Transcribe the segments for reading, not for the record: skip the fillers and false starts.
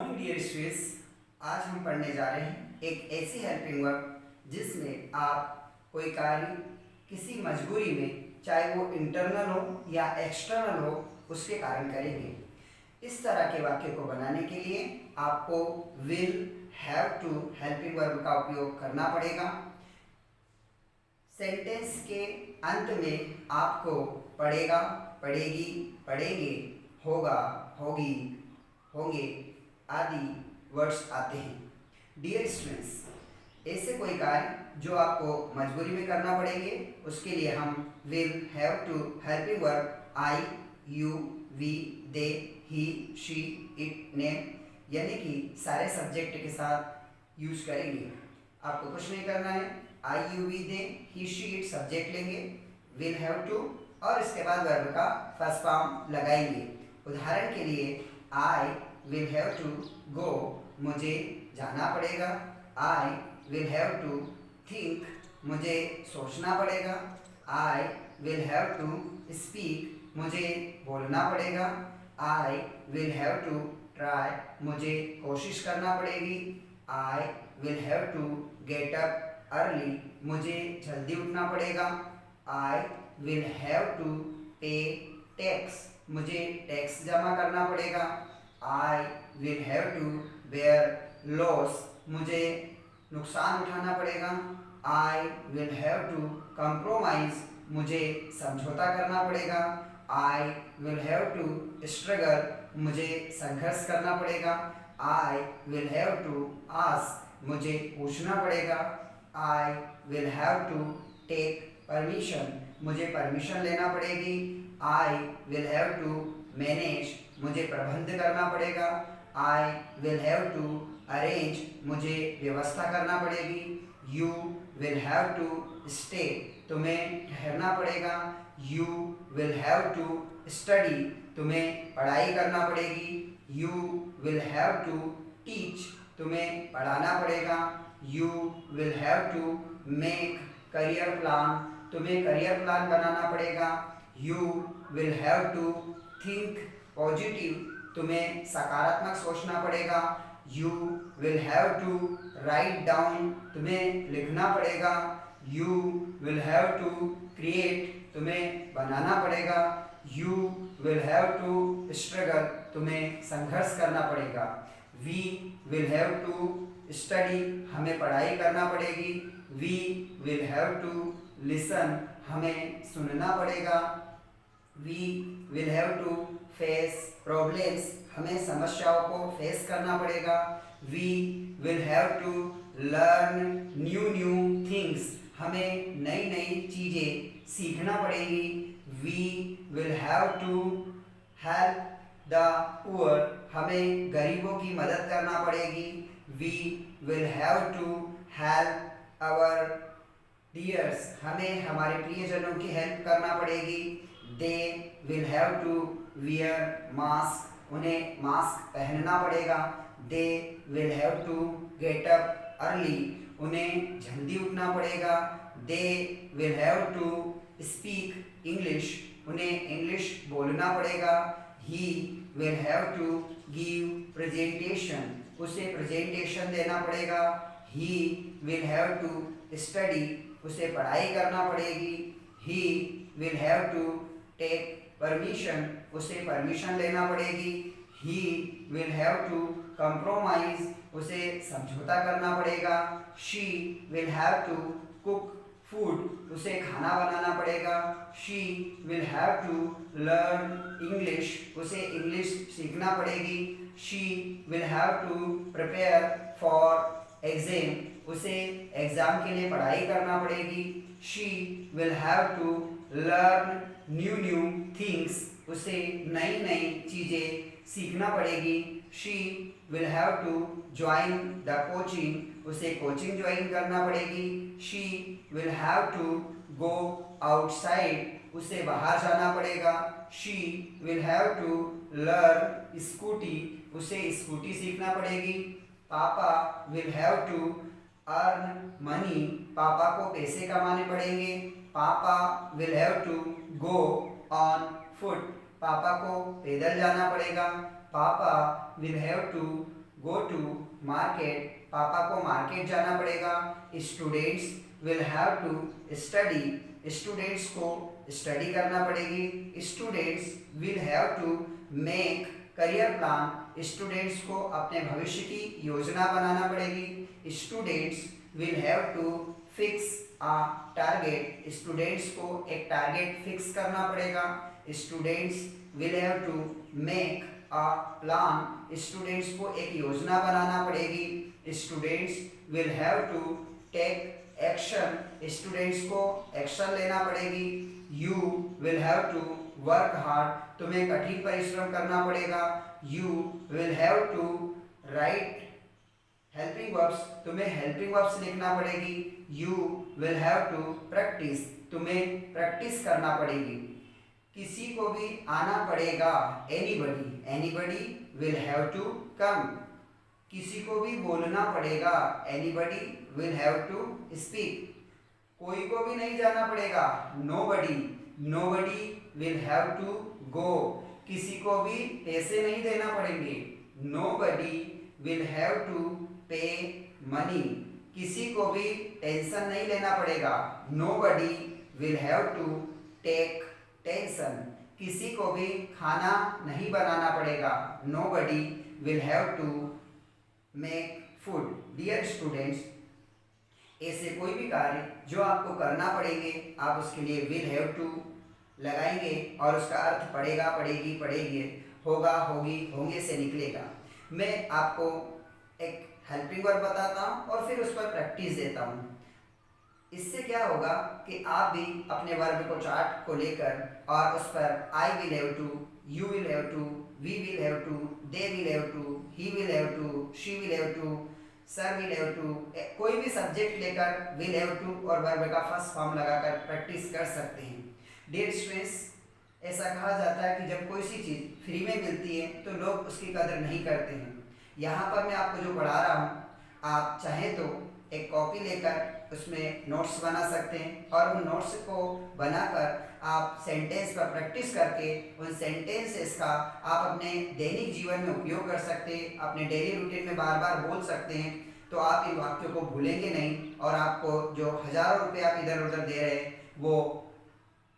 Dear students, आज हम पढ़ने जा रहे हैं एक ऐसी हेल्पिंग वर्ब जिसमें आप कोई कार्य किसी मजबूरी में, चाहे वो इंटरनल हो या एक्सटर्नल हो, उसके कारण करेंगे। इस तरह के वाक्य को बनाने के लिए आपको will, have to helping verb का उपयोग करना पड़ेगा। सेंटेंस के अंत में आपको पढ़ेगा, पढ़ेगी, पढ़ेंगे, होगा, होगी, होंगे आदि वर्ड्स आते हैं। डियर स्टूडेंट्स, ऐसे कोई कार्य जो आपको मजबूरी में करना पड़ेंगे, उसके लिए हम will, have to helping verb I, you, we, they, he, she, it, name यानी कि सारे सब्जेक्ट के साथ यूज करेंगे। आपको कुछ नहीं करना है। I, you, we, they, he, she, it subject लेंगे, विल, हैव टू और इसके बाद वर्ब का फर्स्ट फॉर्म लगाएंगे। उदाहरण के लिए I will have to go, मुझे जाना पड़ेगा। I will have to think, मुझे सोचना पड़ेगा। I will have to speak, मुझे बोलना पड़ेगा। I will have to try, मुझे कोशिश करना पड़ेगी। I will have to get up early, मुझे जल्दी उठना पड़ेगा। I will have to pay tax, मुझे टैक्स जमा करना पड़ेगा। I will have to bear loss, मुझे नुकसान उठाना पड़ेगा। I will have to compromise, मुझे समझौता करना पड़ेगा। I will have to struggle, मुझे संघर्ष करना पड़ेगा। I will have to ask, मुझे पूछना पड़ेगा। I will have to take permission, मुझे परमिशन लेना पड़ेगी। I will have to manage, मुझे प्रबंध करना पड़ेगा। I will have to arrange, मुझे व्यवस्था करना पड़ेगी। You will have to stay, तुम्हें ठहरना पड़ेगा। You will have to study, तुम्हें पढ़ाई करना पड़ेगी। You will have to teach, तुम्हें पढ़ाना पड़ेगा। You will have to make career plan, तुम्हें करियर प्लान बनाना पड़ेगा। You will have to think positive, तुम्हें सकारात्मक सोचना पड़ेगा। You will have to write down, तुम्हें लिखना पड़ेगा। You will have to create, तुम्हें बनाना पड़ेगा। You will have to struggle, तुम्हें संघर्ष करना पड़ेगा। We will have to study, हमें पढ़ाई करना पड़ेगी। We will have to listen, हमें सुनना पड़ेगा। We will have to face problems, हमें समस्याओं को फेस करना पड़ेगा। We will have to learn new new things, हमें नई नई चीज़ें सीखना पड़ेगी। We will have to help the poor, हमें गरीबों की मदद करना पड़ेगी। We will have to help our dears, हमें हमारे प्रियजनों की हेल्प करना पड़ेगी। They will have to wear mask, उन्हें मास्क पहनना पड़ेगा। They will have to get up early, उन्हें जल्दी उठना पड़ेगा। They will have to speak English, उन्हें इंग्लिश बोलना पड़ेगा। He will have to give presentation, उसे प्रेजेंटेशन देना पड़ेगा। He will have to study, उसे पढ़ाई करना पड़ेगी। He will have to take permission, उसे परमिशन लेना पड़ेगी। He will have to compromise, उसे समझौता करना पड़ेगा। She will have to cook food, उसे खाना बनाना पड़ेगा। She will have to learn English, उसे इंग्लिश सीखना पड़ेगी। She will have to prepare for exam, उसे एग्जाम के लिए पढ़ाई करना पड़ेगी। She will have to learn new new things, उसे नई नई चीज़ें सीखना पड़ेगी। She will have to join the coaching, उसे कोचिंग ज्वाइन करना पड़ेगी। She will have to go outside, उसे बाहर जाना पड़ेगा। She will have to learn scooty, उसे स्कूटी सीखना पड़ेगी। पापा will have to earn money, पापा को पैसे कमाने पड़ेंगे। पापा will have to go on foot, पापा को पैदल जाना पड़ेगा। पापा will have to go to market, पापा को मार्केट जाना पड़ेगा। Students will have to study, students को स्टडी करना पड़ेगी। Students will have to make career plan, students को अपने भविष्य की योजना बनाना पड़ेगी। Students will have to fix a target, students को एक टारगेट फिक्स करना पड़ेगा। Students will have to make a plan, students को एक योजना बनाना पड़ेगी। Students will have to take action, students को एक्शन लेना पड़ेगी। You will have to work hard, तुम्हें कठिन परिश्रम करना पड़ेगा। You will have to write helping verbs, तुम्हें हेल्पिंग वर्ब्स लिखना पड़ेगी। You will have to practise, तुम्हें प्रैक्टिस करना पड़ेगी। किसी को भी आना पड़ेगा, anybody, anybody will have to come. किसी को भी बोलना पड़ेगा, anybody will have to speak. कोई को भी नहीं जाना पड़ेगा, nobody, nobody will have to go. किसी को भी पैसे नहीं देना पड़ेंगे, nobody will have to pay money. किसी को भी टेंशन नहीं लेना पड़ेगा, nobody will have to take tension. किसी को भी खाना नहीं बनाना पड़ेगा, nobody will have to make food. Dear students, ऐसे कोई भी कार्य जो आपको करना पड़ेंगे, आप उसके लिए विल हैव टू लगाएंगे और उसका अर्थ पड़ेगा, पड़ेगी, पड़ेगी, होगा, होगी, होंगे से निकलेगा। मैं आपको एक हेल्पिंग वर्ब बताता हूँ और फिर उस पर प्रैक्टिस देता हूँ। इससे क्या होगा कि आप भी अपने वर्ब को चार्ट को लेकर और उस पर I will have to, you will have to, we will have to, they will have to, he will have to, she will have to, sir will have to, कोई भी सब्जेक्ट लेकर will have to और verb का first form लगाकर practice कर सकते हैं। Dear students, ऐसा कहा जाता है कि जब कोई सी चीज़ फ्री में मिलती है तो लोग उसकी कदर नहीं करते हैं। यहाँ पर मैं आपको जो पढ़ा रहा हूँ, आप चाहें तो एक कॉपी लेकर उसमें नोट्स बना सकते हैं और उन नोट्स को बनाकर आप सेंटेंस पर प्रैक्टिस करके उन सेंटेंसेस का आप अपने दैनिक जीवन में उपयोग कर सकते हैं, अपने डेली रूटीन में बार बार बोल सकते हैं। तो आप इन वाक्यों को भूलेंगे नहीं और आपको जो हज़ारों रुपये आप इधर उधर दे रहे हैं वो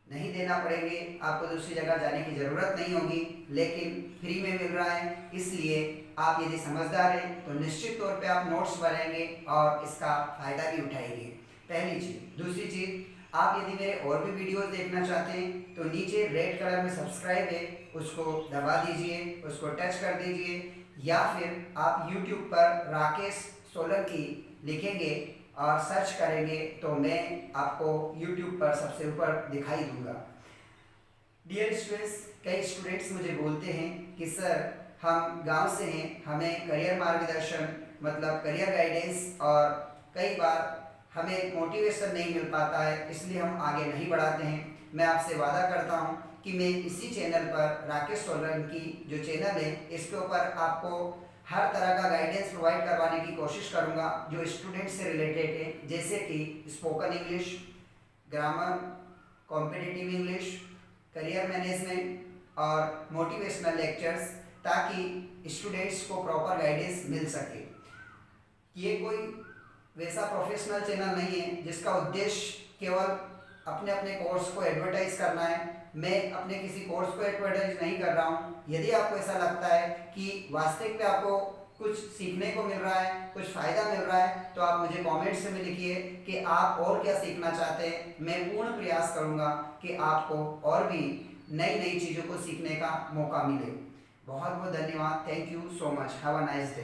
नहीं देना पड़ेंगे, आपको दूसरी जगह जाने की ज़रूरत नहीं होगी, लेकिन फ्री में मिल रहा है। इसलिए आप यदि समझदार हैं तो निश्चित तौर पे आप नोट्स बनाएंगे और इसका फ़ायदा भी उठाएंगे। पहली चीज़। दूसरी चीज़, आप यदि मेरे और भी वीडियोस देखना चाहते हैं तो नीचे रेड कलर में सब्सक्राइब है, उसको दबा दीजिए, उसको टच कर दीजिए, या फिर आप यूट्यूब पर राकेश सोलंकी लिखेंगे और सर्च करेंगे तो मैं आपको यूट्यूब पर सबसे ऊपर दिखाई दूंगा। डियर स्टूडेंट्स, कई स्टूडेंट्स मुझे बोलते हैं कि सर हम गांव से हैं, हमें करियर मार्गदर्शन मतलब करियर गाइडेंस और कई बार हमें मोटिवेशन नहीं मिल पाता है, इसलिए हम आगे नहीं बढ़ाते हैं। मैं आपसे वादा करता हूं कि मैं इसी चैनल पर राकेश सोलंकी जो चैनल है इसके ऊपर आपको हर तरह का गाइडेंस प्रोवाइड करवाने की कोशिश करूंगा जो स्टूडेंट से रिलेटेड है, जैसे कि spoken English, grammar, competitive English, career management और मोटिवेशनल लेक्चर्स, ताकि स्टूडेंट्स को प्रॉपर गाइडेंस मिल सके। ये कोई वैसा प्रोफेशनल चैनल नहीं है जिसका उद्देश्य केवल अपने अपने कोर्स को एडवर्टाइज करना है। मैं अपने किसी कोर्स को एडवर्टाइज नहीं कर रहा हूँ। यदि आपको ऐसा लगता है कि वास्तविक में आपको कुछ सीखने को मिल रहा है, कुछ फ़ायदा मिल रहा है, तो आप मुझे कमेंट्स में लिखिए कि आप और क्या सीखना चाहते हैं। मैं पूर्ण प्रयास करूँगा कि आपको और भी नई नई चीज़ों को सीखने का मौका मिले। बहुत बहुत धन्यवाद। Thank you so much. Have a nice day.